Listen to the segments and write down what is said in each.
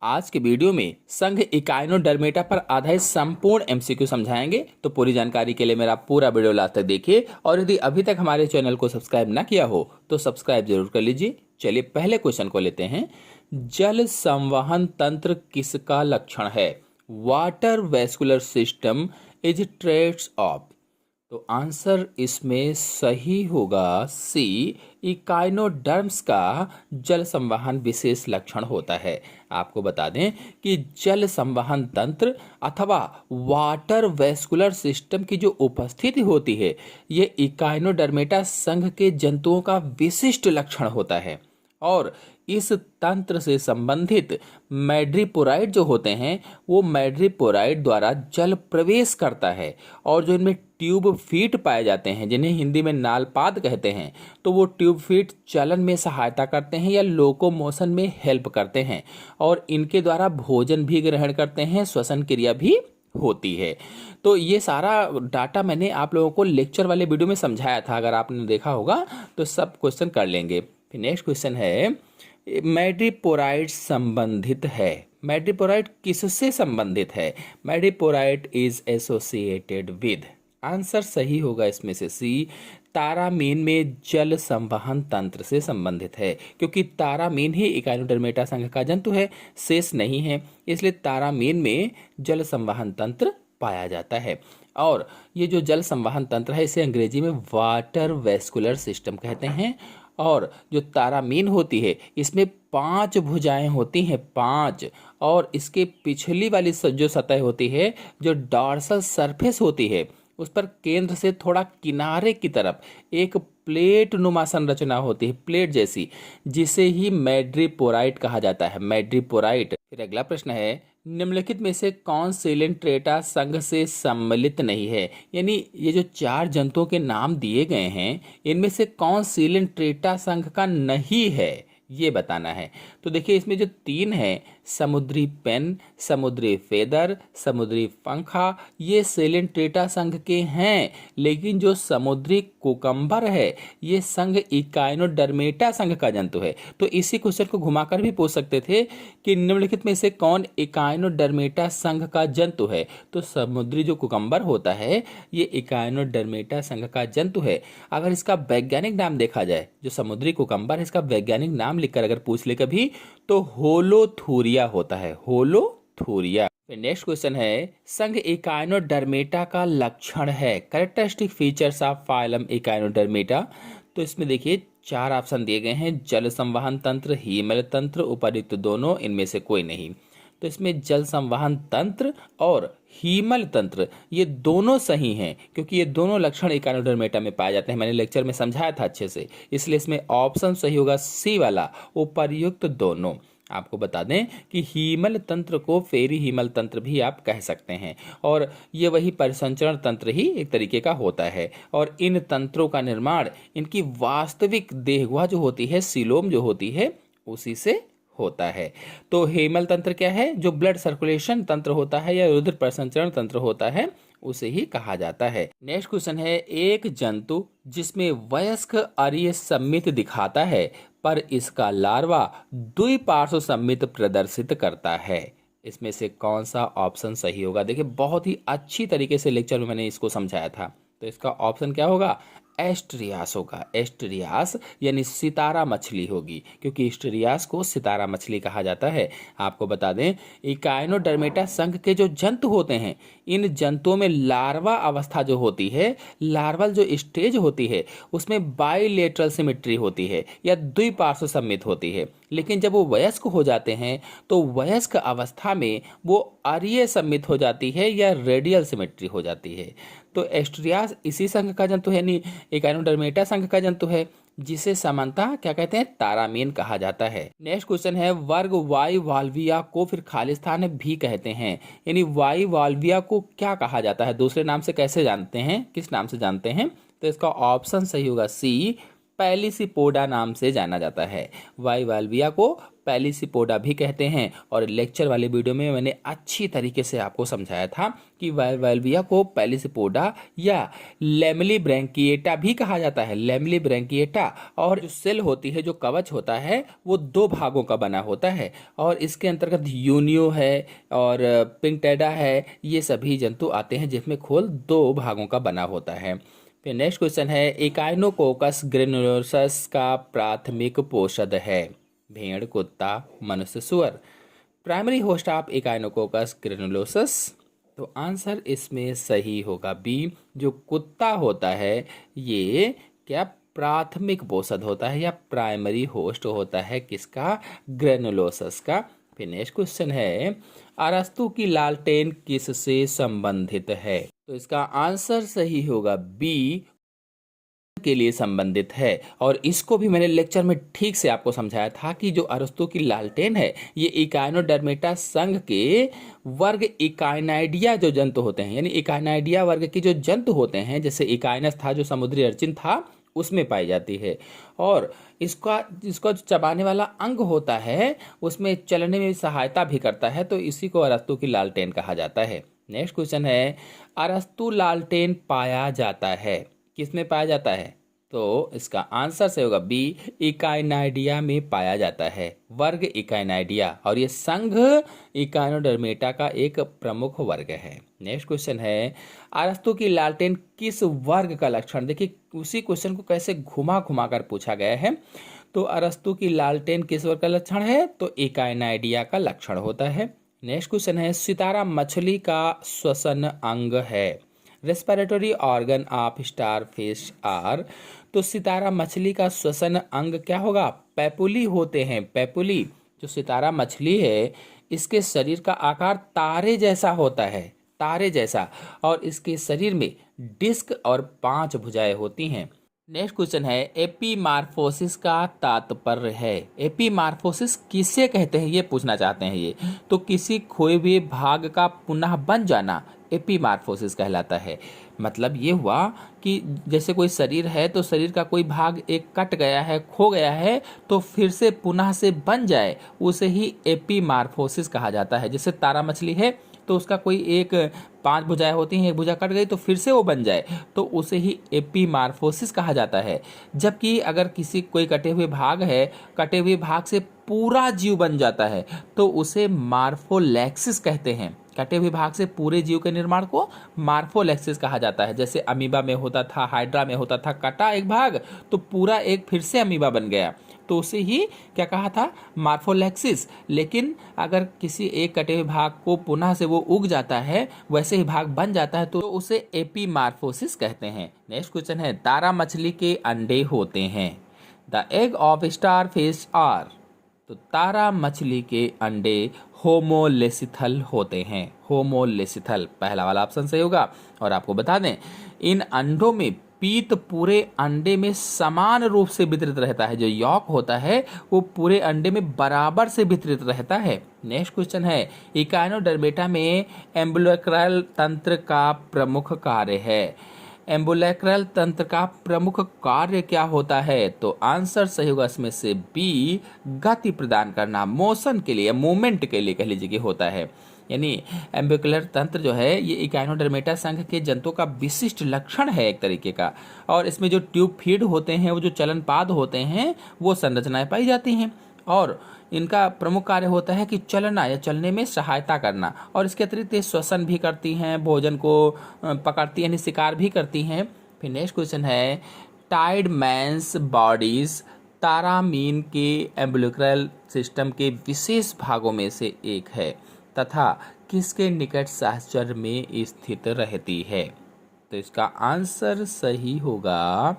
आज के वीडियो में संघ इकाइनोडर्मेटा पर आधारित संपूर्ण एमसीक्यू समझाएंगे। तो पूरी जानकारी के लिए मेरा पूरा वीडियो लास्ट तक देखिए और यदि अभी तक हमारे चैनल को सब्सक्राइब ना किया हो तो सब्सक्राइब जरूर कर लीजिए। चलिए पहले क्वेश्चन को लेते हैं। जल संवहन तंत्र किसका लक्षण है? Water vascular system is traits of. तो आंसर इसमें सही होगा सी, इकाइनोडर्म्स का जल संवहन विशेष लक्षण होता है। आपको बता दें कि जल संवहन तंत्र अथवा वाटर वेस्कुलर सिस्टम की जो उपस्थिति होती है ये इकाइनोडर्मेटा संघ के जंतुओं का विशिष्ट लक्षण होता है और इस तंत्र से संबंधित मैड्रीपोराइड जो होते हैं वो मैड्रीपोराइड द्वारा जल प्रवेश करता है और जो इनमें ट्यूब फीट पाए जाते हैं जिन्हें हिंदी में नालपाद कहते हैं, तो वो ट्यूब फीट चलन में सहायता करते हैं या लोकोमोशन में हेल्प करते हैं और इनके द्वारा भोजन भी ग्रहण करते हैं, श्वसन क्रिया भी होती है। तो ये सारा डाटा मैंने आप लोगों को लेक्चर वाले वीडियो में समझाया था, अगर आपने देखा होगा तो सब क्वेश्चन कर लेंगे। फिर नेक्स्ट क्वेश्चन है, मैड्रीपोराइड संबंधित है। मैड्रीपोराइड किससे संबंधित है? मैड्रीपोराइड इज एसोसिएटेड विद। आंसर सही होगा इसमें से सी, तारामीन में जल संवहन तंत्र से संबंधित है, क्योंकि तारामीन ही इकाइनोडर्मेटा संघ का जंतु है, शेष नहीं है, इसलिए तारामीन में जल संवहन तंत्र पाया जाता है। और ये जो जल संवहन तंत्र है इसे अंग्रेजी में वाटर वेस्कुलर सिस्टम कहते हैं। और जो तारामीन होती है इसमें 5 भुजाएं होती हैं, 5, और इसके पिछली वाली जो सतह होती है, जो डॉर्सल सरफेस होती है, उस पर केंद्र से थोड़ा किनारे की तरफ एक प्लेट नुमा संरचना होती है, प्लेट जैसी, जिसे ही मैड्रीपोराइड कहा जाता है, मैड्रीपोराइड। फिर अगला प्रश्न है, निम्नलिखित में से कौन सिलेंट्रेटा संघ से सम्मिलित नहीं है? यानी ये जो 4 जंतुओं के नाम दिए गए हैं इनमें से कौन सिलेंट्रेटा संघ का नहीं है ये बताना है। तो देखिए इसमें जो 3 हैं, समुद्री पेन, समुद्री फेदर, समुद्री पंखा, ये सिलेंट्रेटा संघ के हैं, लेकिन जो समुद्री कुकम्बर है ये संघ इकाइनोडर्मेटा संघ का जंतु है। तो इसी क्वेश्चन को घुमाकर भी पूछ सकते थे कि निम्नलिखित में से कौन इकाइनोडर्मेटा संघ का जंतु है? तो समुद्री जो कुकम्बर होता है ये इकाइनोडर्मेटा संघ का जंतु है। अगर इसका वैज्ञानिक नाम देखा जाए, जो समुद्री कुकम्बर है इसका वैज्ञानिक नाम लिखकर अगर पूछ ले कभी तो होलोथूरिया होता है, होलोथूरिया। नेक्स्ट क्वेश्चन है, संघ इकाइनोडर्मेटा का लक्षण है, characteristic features of phylum Echinodermata. तो इसमें देखिए 4 ऑप्शन दिए गए हैं, जल संवहन तंत्र, हीमल तंत्र, उपर्युक्त दोनों, इनमें से कोई नहीं। तो इसमें जल संवहन तंत्र और हीमल तंत्र ये दोनों सही हैं, क्योंकि ये दोनों लक्षण इकाइनोडर्मेटा में पाए जाते हैं, मैंने लेक्चर में समझाया था अच्छे से, इसलिए इसमें ऑप्शन सही होगा सी वाला, उपर्युक्त दोनों। आपको बता दें कि हीमल तंत्र को फेरी हीमल तंत्र भी आप कह सकते हैं और ये वही परिसंचरण तंत्र ही एक तरीके का होता है और इन तंत्रों का निर्माण इनकी वास्तविक देहगुहा जो होती है, सीलोम जो होती है, उसी से होता है। तो हेमल तंत्र क्या है? जो ब्लड सर्कुलेशन तंत्र होता है या रुधिर प्रसंचरण तंत्र होता है उसे ही कहा जाता है। नेक्स्ट क्वेश्चन है, एक जंतु जिसमें वयस्क अरीय सम्मित दिखाता है पर इसका लार्वा द्विपार्श्व सम्मित प्रदर्शित करता है, इसमें से कौन सा ऑप्शन सही होगा? देखिए बहुत ही अच्छी तरीके से लेक्चर में मैंने इसको समझाया था। तो इसका ऑप्शन क्या होगा? एस्ट्रियास होगा। एस्ट्रियास यानी सितारा मछली होगी, क्योंकि एस्ट्रियास को सितारा मछली कहा जाता है। आपको बता दें इकाइनोडर्मेटा संघ के जो जंतु होते हैं इन जंतुओं में लार्वा अवस्था जो होती है, लार्वल जो स्टेज होती है उसमें बाइलेटरल सिमेट्री होती है या द्विपार्श्व सम्मित होती है, लेकिन जब वो वयस्क हो जाते हैं तो वयस्क अवस्था में वो अरीय सम्मित हो जाती है या रेडियल सिमेट्री हो जाती है। तो एस्ट्रियास इसी संघ का जंतु है, यानी इकाइनोडर्मेटा संघ का जंतु है, जिसे सामान्यतः क्या कहते हैं? तारामीन कहा जाता है। नेक्स्ट क्वेश्चन है, वर्ग वाई वाल्विया को फिर खालिस्तान भी कहते हैं, यानी वाई वाल्विया को क्या कहा जाता है? दूसरे नाम से कैसे जानते हैं, किस नाम से जानते हैं? तो इसका ऑप्शन सही होगा सी, पैलिसिपोडा नाम से जाना जाता है। बाइवाल्विया को पैलिसिपोडा भी कहते हैं और लेक्चर वाले वीडियो में मैंने अच्छी तरीके से आपको समझाया था कि बाइवाल्विया को पैलिसिपोडा या लैमेलिब्रैंकिएटा भी कहा जाता है। लैमेलिब्रैंकिएटा और जो सेल होती है, जो कवच होता है, वो 2 भागों का बना होता है और इसके अंतर्गत यूनियो है और पिंकटेडा है, ये सभी जंतु आते हैं जिसमें खोल 2 भागों का बना होता है। फिर नेक्स्ट क्वेश्चन है, इकाइनोकोकस ग्रेनुलोसस का प्राथमिक पोषक है। भेड़, कुत्ता, मनुष्य, सुअर। प्राइमरी होस्ट ऑफ इकाइनोकोकस ग्रेनुलोसस, तो आंसर इसमें सही होगा बी, जो कुत्ता होता है ये क्या प्राथमिक पोषक होता है या प्राइमरी होस्ट होता है किसका, ग्रेनुलोसस का। फिर नेक्स्ट क्वेश्चन है, अरस्तु की लालटेन किससे संबंधित है, तो इसका आंसर सही होगा बी, के लिए संबंधित है। और इसको भी मैंने लेक्चर में ठीक से आपको समझाया था कि जो अरस्तु की लालटेन है ये इकाइनोडर्मेटा संघ के वर्ग इकाइनाइडिया जो जंतु होते हैं, यानी इकाइनाइडिया वर्ग के जो जंतु होते हैं, जैसे इकाइनस था जो समुद्री अर्चिन था, उसमें पाई जाती है। और इसका जो चबाने वाला अंग होता है उसमें चलने में सहायता भी करता है, तो इसी को अरस्तु की लालटेन कहा जाता है। नेक्स्ट क्वेश्चन है, अरस्तु लालटेन पाया जाता है, किसमें पाया जाता है, तो इसका आंसर से होगा बी, इकाइनाइडिया में पाया जाता है, वर्ग इकाइनाइडिया, और ये संघ इकाइनोडर्मेटा का एक प्रमुख वर्ग है। नेक्स्ट क्वेश्चन है, अरस्तु की लालटेन किस वर्ग का लक्षण, देखिए उसी क्वेश्चन को कैसे घुमा घुमा कर पूछा गया है। तो अरस्तु की लालटेन किस वर्ग का लक्षण है, तो इकाइनाइडिया का लक्षण होता है। नेक्स्ट क्वेश्चन है, सितारा मछली का श्वसन अंग है। Respiratory organ of starfish are, तो सितारा मछली का श्वसन अंग क्या होगा, पैपुली होते हैं। पैपुली जो सितारा मछली है इसके शरीर का आकार तारे जैसा होता है, तारे जैसा, और इसके शरीर में डिस्क और 5 भुजाएं होती हैं। नेक्स्ट क्वेश्चन है, एपीमार्फोसिस का तात्पर्य है। एपीमार्फोसिस किसे कहते हैं ये पूछना चाहते हैं ये, तो किसी खोए हुए भाग का पुनः बन जाना एपीमार्फोसिस कहलाता है। मतलब ये हुआ कि जैसे कोई शरीर है तो शरीर का कोई भाग एक कट गया है, खो गया है, तो फिर से पुनः से बन जाए, उसे ही एपीमार्फोसिस कहा जाता है। जैसे तारा मछली है तो उसका कोई एक 5 भुजाएं होती हैं, एक भुजा कट गई तो फिर से वो बन जाए, तो उसे ही एपीमार्फोसिस कहा जाता है। जबकि अगर किसी कोई कटे हुए भाग है, कटे हुए भाग से पूरा जीव बन जाता है तो उसे मार्फोलेक्सिस कहते हैं। कटे हुए भाग से पूरे जीव के निर्माण को मार्फोलेक्सिस कहा जाता है। जैसे अमीबा में होता था, हाइड्रा में होता था, कटा एक भाग तो पूरा एक फिर से अमीबा बन गया, तो उसे ही क्या कहा था, मार्फोलेक्सिस। लेकिन अगर किसी एक कटे हुए भाग को पुनः से वो उग जाता है, वैसे ही भाग बन जाता है, तो उसे एपीमार्फोसिस कहते हैं। नेक्स्ट क्वेश्चन है, तारा मछली के अंडे होते हैं। The egg of starfish are, तो तारा मछली के अंडे होमोलेसिथल होते हैं। होमोलेसिथल पहला वाला ऑप्शन सही होगा। और आपको बता दें, इन अंडों में पीत पूरे अंडे में समान रूप से वितरित रहता है। जो यॉक होता है वो पूरे अंडे में बराबर से वितरित रहता है। नेक्स्ट क्वेश्चन है, इकाइनोडर्मेटा में एम्बुलेक्रल तंत्र का प्रमुख कार्य है। एम्बुलेक्रल तंत्र का प्रमुख कार्य क्या होता है, तो आंसर सही होगा इसमें से बी, गति प्रदान करना, मोशन के लिए, मूवमेंट के लिए कह लीजिए कि होता है। यानी एम्बुलेक्रल तंत्र जो है ये इकाइनोडर्मेटा संघ के जंतुओं का विशिष्ट लक्षण है एक तरीके का। और इसमें जो ट्यूब फीड होते हैं, वो जो चलन पाद होते हैं, वो संरचनाएं पाई जाती हैं और इनका प्रमुख कार्य होता है कि चलना या चलने में सहायता करना। और इसके अतिरिक्त ये श्वसन भी करती हैं, भोजन को पकड़ती हैं, शिकार भी करती हैं। फिर नेक्स्ट क्वेश्चन है, टाइडमैन्स बॉडीज तारामीन के एम्बुलेक्रल सिस्टम के विशेष भागों में से एक है तथा किसके निकट साहचर्य में स्थित रहती है, तो इसका आंसर सही होगा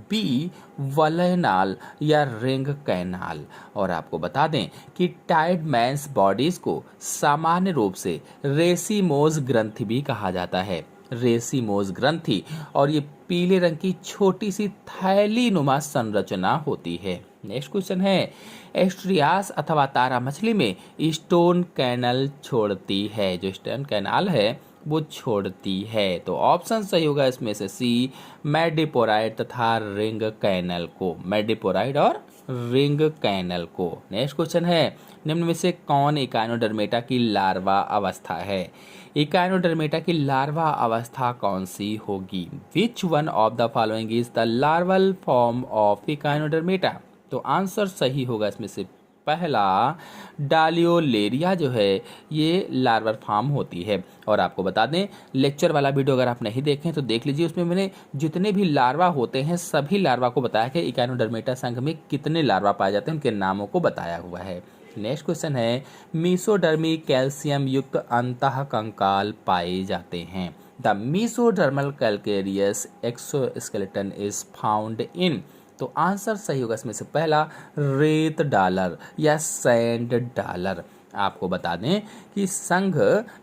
बी, वलयनाल या रिंग कैनाल। और आपको बता दें कि टाइडमैन्स बॉडीज को सामान्य रूप से रेसिमोज ग्रंथि भी कहा जाता है। रेसिमोज ग्रंथि, और ये पीले रंग की छोटी सी थैली नुमा संरचना होती है। नेक्स्ट क्वेश्चन है, एस्ट्रियास अथवा तारा मछली में स्टोन कैनल छोड़ती है, जो स्टोन कैनाल है वो छोड़ती है। तो ऑप्शन सही होगा इसमें से सी, मैडिपोराइड तथा रिंग कैनल को, मैडिपोराइड और रिंग कैनल को। नेक्स्ट क्वेश्चन है, निम्न में से कौन इकाइनोडर्मेटा की लार्वा अवस्था है? इकाइनोडर्मेटा की लार्वा अवस्था कौन सी होगी? Which one of the following is the larval form of Echinodermata? तो आंसर सही होगा इसमें से पहला, डालियोलेरिया जो है ये लार्वर फार्म होती है। और आपको बता दें, लेक्चर वाला वीडियो अगर आप नहीं देखें तो देख लीजिए, उसमें मैंने जितने भी लार्वा होते हैं सभी लार्वा को बताया कि इकाइनोडर्मेटा संघ में कितने लार्वा पाए जाते हैं, उनके नामों को बताया हुआ है। नेक्स्ट क्वेश्चन है, मीसोडर्मी कैल्शियम युक्त अंतः कंकाल पाए जाते हैं। The mesodermal calcareous exoskeleton is found in. तो आंसर सही होगा इसमें से पहला, रेत डालर या सैंड डालर। आपको बता दें कि संघ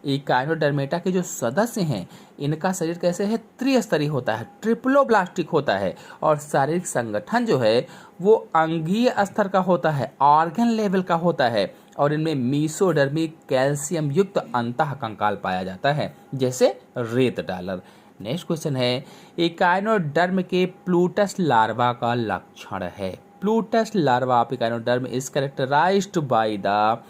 इकाइनोडर्मेटा के जो सदस्य हैं इनका शरीर कैसे है, त्रिस्तरीय होता है, ट्रिप्लोब्लास्टिक होता है, और शारीरिक संगठन जो है वो अंगीय स्तर का होता है, ऑर्गन लेवल का होता है, और इनमें मीसोडर्मी कैल्शियम युक्त अंतः कंकाल पाया जाता है, जैसे रेत डालर। नेक्स्ट क्वेश्चन है, इकाइनोडर्म के प्लूटस लार्वा का लक्षण है। Pluteus larva of echinoderm is characterised by the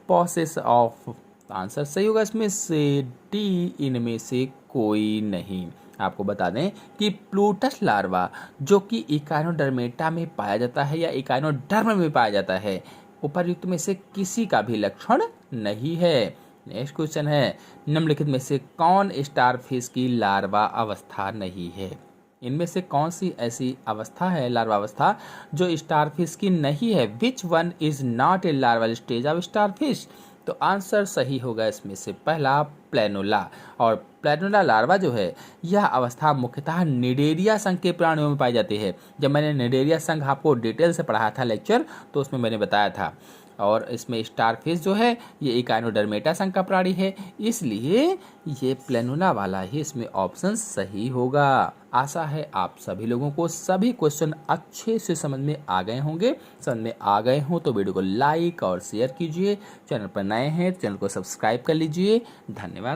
process of. Answer सही होगा इसमें से डी, इनमें से कोई नहीं। आपको बता दें कि प्लूटस लार्वा जो कि इकाइनोडर्मेटा में पाया जाता है या इकाइनोडर्म में पाया जाता है, उपर्युक्त में से किसी का भी लक्षण नहीं है। नेक्स्ट क्वेश्चन है, निम्नलिखित में से कौन स्टारफिश की लार्वा अवस्था नहीं है? इनमें से कौन सी ऐसी अवस्था है, लार्वा अवस्था, जो स्टारफिश की नहीं है? Which one is not a larval stage of starfish? तो आंसर सही होगा इसमें से पहला, प्लेनुला। और प्लेनुला लार्वा जो है यह अवस्था मुख्यतः निडेरिया संघ के प्राणियों में पाई जाती है। जब मैंने निडेरिया संघ आपको डिटेल से पढ़ाया था लेक्चर, तो उसमें मैंने बताया था। और इसमें स्टारफिश जो है ये इकाइनोडर्मेटा संघ का प्राणी है, इसलिए ये प्लेनुला वाला ही इसमें ऑप्शन सही होगा। आशा है आप सभी लोगों को सभी क्वेश्चन अच्छे से समझ में आ गए होंगे। समझ में आ गए हो तो वीडियो को लाइक और शेयर कीजिए। चैनल पर नए हैं चैनल को सब्सक्राइब कर लीजिए। धन्यवाद।